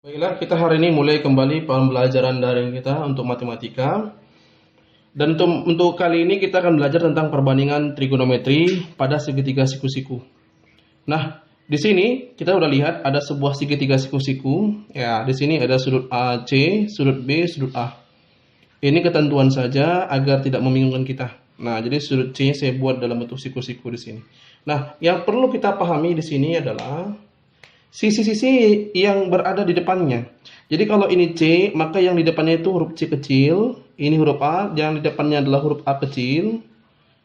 Baiklah, kita hari ini mulai kembali pembelajaran daring kita untuk matematika. Dan untuk kali ini kita akan belajar tentang perbandingan trigonometri pada segitiga siku-siku. Nah, di sini kita udah lihat ada sebuah segitiga siku-siku. Ya, di sini ada sudut AC, sudut B, sudut A. Ini ketentuan saja agar tidak membingungkan kita. Nah, jadi sudut C saya buat dalam bentuk siku-siku di sini. Nah, yang perlu kita pahami di sini adalah sisi-sisi yang berada di depannya. Jadi kalau ini C, maka yang di depannya itu huruf C kecil, ini huruf A, yang di depannya adalah huruf A kecil,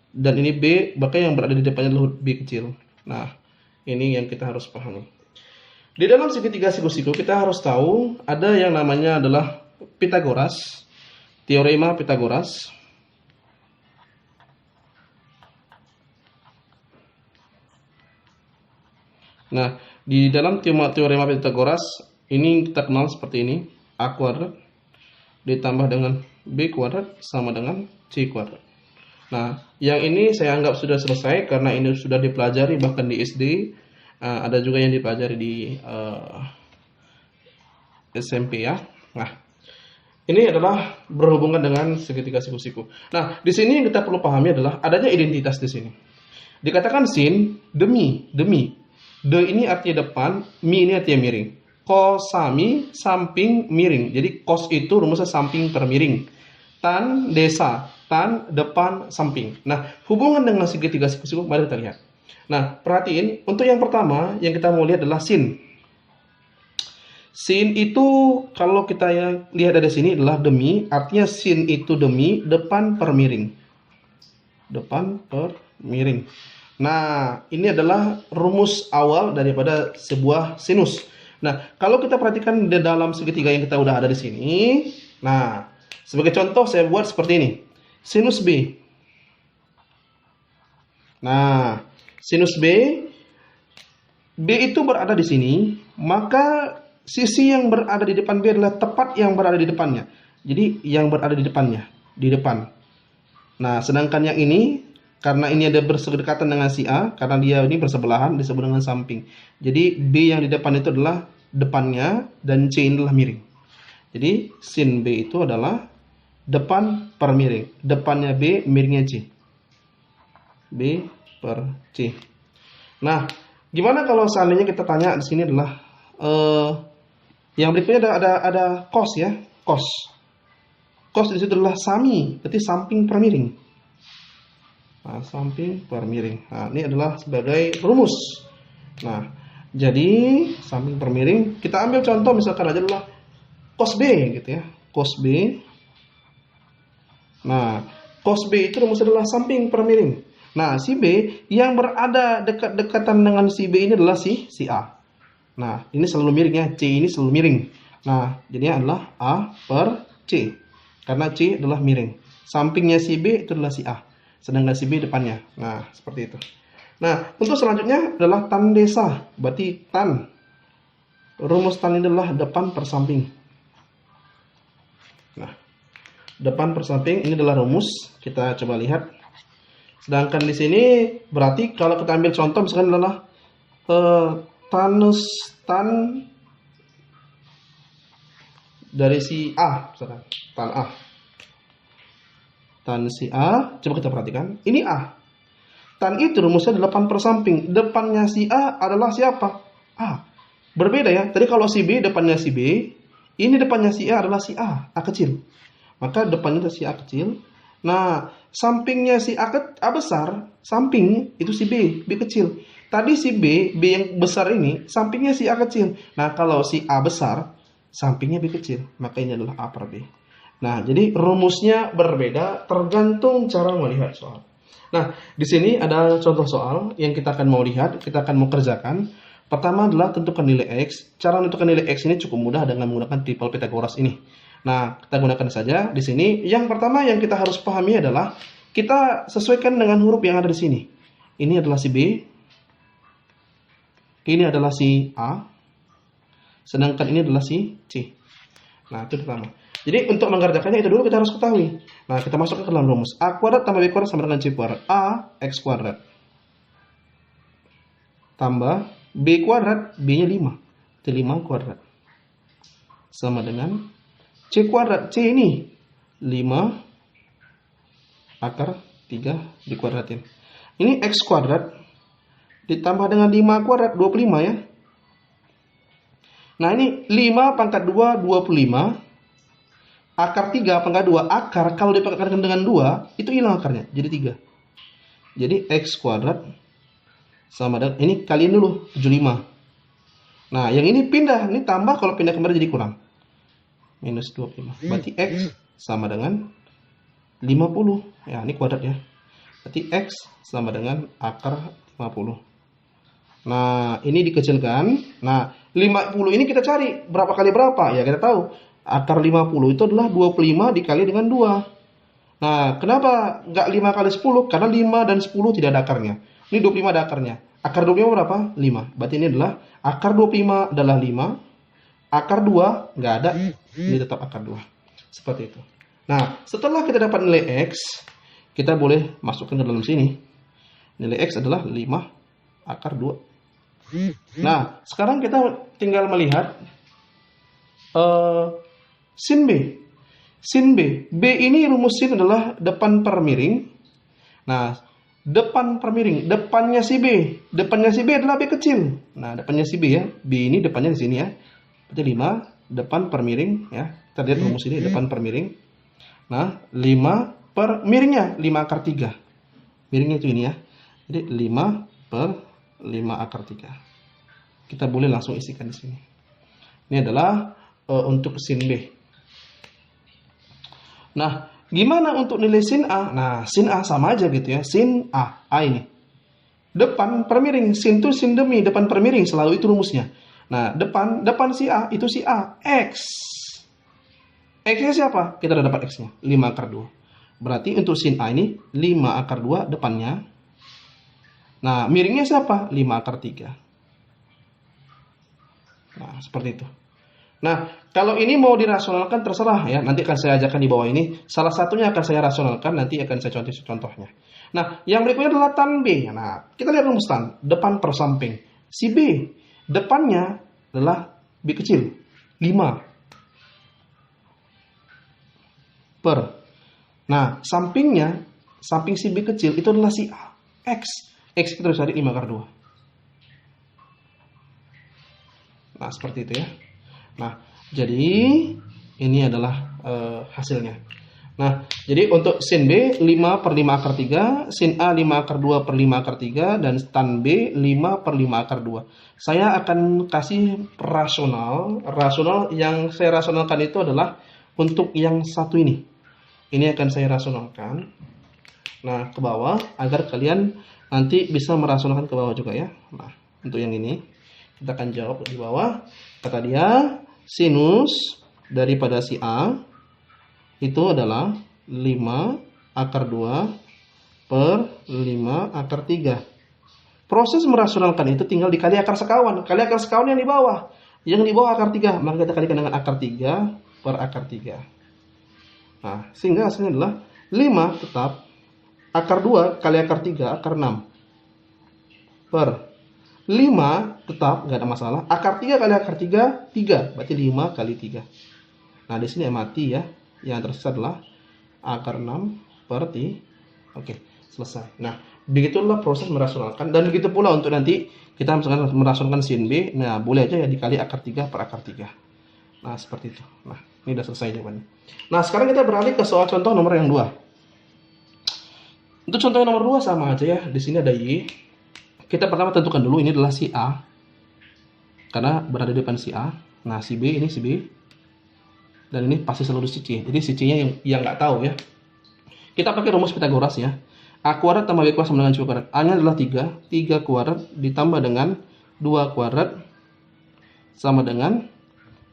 dan ini B, maka yang berada di depannya adalah huruf B kecil. Nah, ini yang kita harus pahami. Di dalam segitiga siku-siku kita harus tahu ada yang namanya adalah Pitagoras, teorema Pitagoras. Nah, di dalam teorema Pitagoras ini kita kenal seperti ini, A kuadrat ditambah dengan B kuadrat sama dengan C kuadrat. Nah, yang ini saya anggap sudah selesai karena ini sudah dipelajari bahkan di SD, ada juga yang dipelajari di SMP ya. Nah, ini adalah berhubungan dengan segitiga siku-siku. Nah, di sini yang kita perlu pahami adalah adanya identitas di sini. Dikatakan sin demi. De ini artinya depan, mi ini artinya miring. Kosami samping miring. Jadi kos itu rumusnya samping per miring. Tan desa, tan depan samping. Nah, hubungan dengan segitiga siku-siku mari kita lihat. Nah, perhatiin untuk yang pertama yang kita mau lihat adalah sin. Sin itu kalau kita lihat dari sini adalah demi, artinya sin itu demi, depan per miring. Depan per miring. Nah, ini adalah rumus awal daripada sebuah sinus. Nah, kalau kita perhatikan di dalam segitiga yang kita udah ada di sini, nah, sebagai contoh saya buat seperti ini. Sinus B. Nah, sinus B, B itu berada di sini, maka sisi yang berada di depan B adalah tepat yang berada di depannya. Jadi, yang berada di depannya, di depan. Nah, sedangkan yang ini, karena ini ada berdekatan dengan si A, karena dia ini bersebelahan, disebut dengan samping. Jadi, B yang di depan itu adalah depannya, dan C ini adalah miring. Jadi, sin B itu adalah depan per miring. Depannya B, miringnya C. B per C. Nah, gimana kalau seandainya kita tanya di sini adalah, yang berikutnya ada cos ya, cos. Cos di situ adalah sami, berarti samping per miring. Nah, samping per miring. Nah, ini adalah sebagai rumus. Nah, jadi samping per miring, kita ambil contoh misalkan aja adalah cos B gitu ya. Cos B. Nah, cos B itu rumusnya adalah samping per miring. Nah, si B yang berada dekat-dekatan dengan si B ini adalah si A. Nah, ini selalu miring ya. C ini selalu miring. Nah, jadinya adalah A per C. Karena C adalah miring. Sampingnya si B itu adalah si A. Sedangkan si B depannya. Nah, seperti itu. Nah, untuk selanjutnya adalah tan desa. Berarti tan. Rumus tan ini adalah depan per samping. Nah, depan per samping ini adalah rumus. Kita coba lihat. Sedangkan di sini berarti kalau kita ambil contoh misalkan adalah tan dari si A, misalkan tan A. Tan si A, coba kita perhatikan. Ini A. Tan itu rumusnya 8 per samping. Depannya si A adalah siapa? A. Berbeda ya. Tadi kalau si B depannya si B, ini depannya si A adalah si A kecil. Maka depannya si A kecil. Nah, sampingnya si A besar, samping itu si B kecil. Tadi si B yang besar ini, sampingnya si A kecil. Nah, kalau si A besar, sampingnya B kecil. Maka ini adalah A per B. Nah, jadi rumusnya berbeda tergantung cara melihat soal. Nah, di sini ada contoh soal yang kita akan mau lihat, kita akan mau kerjakan. Pertama adalah tentukan nilai X. Cara menentukan nilai X ini cukup mudah dengan menggunakan triple Pitagoras ini. Nah, kita gunakan saja di sini. Yang pertama yang kita harus pahami adalah kita sesuaikan dengan huruf yang ada di sini. Ini adalah si B. Ini adalah si A. Sedangkan ini adalah si C. Nah, itu pertama. Jadi untuk mengerjakannya itu dulu kita harus ketahui. Nah, kita masukkan ke dalam rumus. A kuadrat tambah B kuadrat sama dengan C kuadrat. A X kuadrat. Tambah B kuadrat, B-nya 5. Itu 5 kuadrat. sama dengan C kuadrat. C ini 5 akar 3 dikuadratin. Ini X kuadrat ditambah dengan 5 kuadrat 25 ya. Nah ini 5 pangkat 2 25. Akar 3 pangkat 2. Akar kalau dipangkatkan dengan 2 itu hilang akarnya jadi 3. Jadi X kuadrat sama dengan ini kaliin dulu 75. Nah, yang ini pindah, ini tambah, kalau pindah kembali jadi kurang. Minus 25. Berarti X sama dengan 50. Ya, ini kuadrat ya. Berarti X sama dengan akar 50. Nah, ini dikecilkan. Nah, 50 ini kita cari berapa kali berapa? Ya, kita tahu. Akar 50 itu adalah 25 dikali dengan 2. Nah, kenapa nggak 5 kali 10? Karena 5 dan 10 tidak ada akarnya. Ini 25 ada akarnya. Akar 25 berapa? 5. Berarti ini adalah akar 25 adalah 5. Akar 2 nggak ada. Ini tetap akar 2. Seperti itu. Nah, setelah kita dapat nilai X, kita boleh masukkan ke dalam sini. Nilai X adalah 5 akar 2. Nah, sekarang kita tinggal melihat sin B. Sin B. B ini rumus sin adalah depan per miring. Nah, depan per miring, depannya si B. Depannya si B adalah B kecil. Nah, depannya si B ya. B ini depannya di sini ya. Berarti 5 depan per miring ya. Kita lihat rumus ini depan per miring. Nah, 5 per miringnya 5 akar 3. Miringnya itu ini ya. Jadi 5 per 5 akar 3. Kita boleh langsung isikan di sini. Ini adalah untuk sin B. Nah, gimana untuk nilai sin A? Nah, sin A sama aja gitu ya. Sin A. A ini. Depan per miring. Sin itu sin demi. Depan per miring. Selalu itu rumusnya. Nah, depan si A. Itu si A. X. X-nya siapa? Kita udah dapat X-nya. 5 akar 2. Berarti untuk sin A ini 5 akar 2 depannya. Nah, miringnya siapa? 5 akar 3. Nah, seperti itu. Nah, kalau ini mau dirasionalkan terserah ya. Nanti akan saya ajarkan di bawah ini. Salah satunya akan saya rasionalkan. Nanti akan saya contohnya. Nah, yang berikutnya adalah tan B. Nah, kita lihat rumus tan. Depan per samping. Si B. Depannya adalah B kecil. 5. Per. Nah, sampingnya. Samping si B kecil itu adalah si A. X. X kita harus cari 5 akar 2. Nah, seperti itu ya. Nah, jadi ini adalah hasilnya. Nah, jadi untuk sin B 5 per 5 akar 3, sin A 5 akar 2 per 5 akar 3, dan tan B 5 per 5 akar 2. Saya akan kasih rasional. Rasional yang saya rasionalkan itu adalah untuk yang satu ini. Ini akan saya rasionalkan. Nah, ke bawah agar kalian nanti bisa merasionalkan ke bawah juga ya. Nah, untuk yang ini kita akan jawab di bawah. Kata dia, sinus daripada si A itu adalah 5 akar 2 per 5 akar 3. Proses merasionalkan itu tinggal dikali akar sekawan. Kali akar sekawan yang di bawah. Yang di bawah akar 3. Maka kita kalikan dengan akar 3 per akar 3. Nah, sehingga hasilnya adalah 5 tetap akar 2 kali akar 3 akar 6 per 5 tetap, nggak ada masalah. Akar 3 kali akar 3, 3. Berarti 5 kali 3. Nah, di sini mati ya. Yang tersisa adalah akar 6 per 3. Oke, selesai. Nah, begitulah proses merasionalkan. Dan begitu pula untuk nanti kita misalkan merasionalkan sin B. Nah, boleh aja ya dikali akar 3 per akar 3. Nah, seperti itu. Nah, ini udah selesai jawabannya. Nah, sekarang kita beralih ke soal contoh nomor yang 2. Untuk contoh yang nomor 2 sama aja ya. Di sini ada Y. Kita pertama tentukan dulu ini adalah si A. Karena berada di depan si A. Nah, si B ini si B. Dan ini pasti selalu si C. Jadi si C-nya yang nggak tahu ya. Kita pakai rumus Pitagoras ya. A kuadrat tambah B kuadrat sama dengan C kuadrat. A-nya adalah 3. 3 kuadrat ditambah dengan 2 kuadrat sama dengan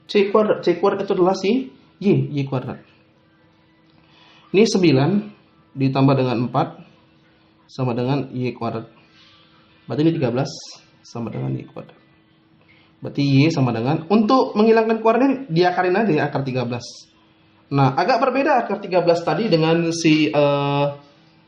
C kuadrat. C kuadrat itu adalah si Y. Y kuadrat. Ini 9 ditambah dengan 4 sama dengan Y kuadrat. Berarti ini 13 sama dengan Y kuadrat. Berarti Y sama dengan, untuk menghilangkan kuadrat ini diakarin aja ya akar 13. Nah, agak berbeda akar 13 tadi dengan si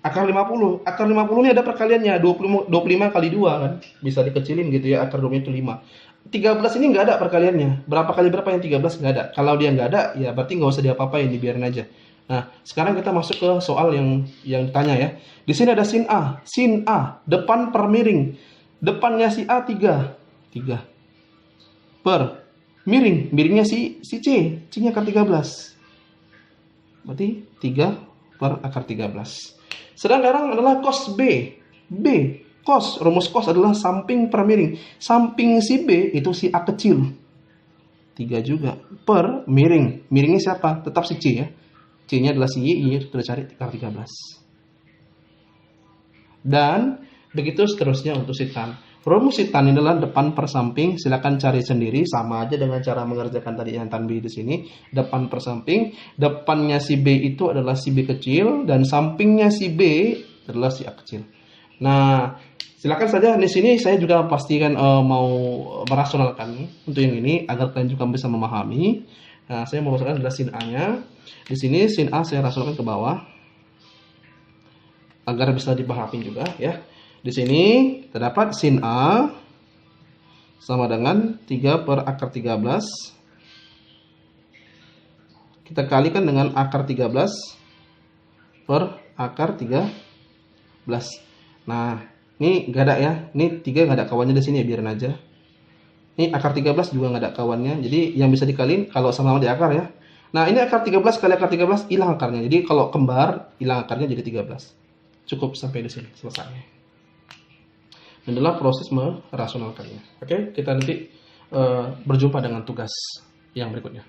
akar 50. Akar 50 ini ada perkaliannya 25 kali 2 kan. Bisa dikecilin gitu ya, akar 2 itu 5. 13 ini nggak ada perkaliannya. Berapa kali berapa yang 13 nggak ada. Kalau dia nggak ada, ya berarti nggak usah diapa-apain, dibiarin aja. Nah, sekarang kita masuk ke soal yang ditanya ya. Di sini ada sin A. Sin A, depan per miring. Depannya si A 3. 3. Per miring. Miringnya si C. C-nya akar 13. Berarti 3 per akar 13. Sedangkan adalah cos B. B. Cos, rumus cos adalah samping per miring. Samping si B itu si A kecil. 3 juga. Per miring. Miringnya siapa? Tetap si C ya. C-nya adalah si Y, Y kita cari akar 13. Dan begitu seterusnya untuk si tan. Rumus si tan adalah depan per samping. Silakan cari sendiri, sama aja dengan cara mengerjakan tadi yang tan B di sini. Depan per samping. Depannya si B itu adalah si B kecil dan sampingnya si B adalah si A kecil. Nah, silakan saja di sini saya juga pastikan mau merasionalkan untuk yang ini agar kalian juga bisa memahami. Nah, saya mau masukkan adalah sin A-nya. Di sini sin A saya rasionalkan ke bawah agar bisa dipahami juga ya. Di sini terdapat sin A sama dengan 3 per akar 13. Kita kalikan dengan akar 13 per akar 13. Nah, ini nggak ada ya. Ini 3 nggak ada kawannya di sini ya, biarin aja. Ini akar 13 juga nggak ada kawannya. Jadi yang bisa dikaliin kalau sama-sama di akar ya. Nah, ini akar 13 kali akar 13 hilang akarnya. Jadi kalau kembar hilang akarnya jadi 13. Cukup sampai di sini selesai. Dan adalah proses merasionalkannya. Oke, kita nanti berjumpa dengan tugas yang berikutnya.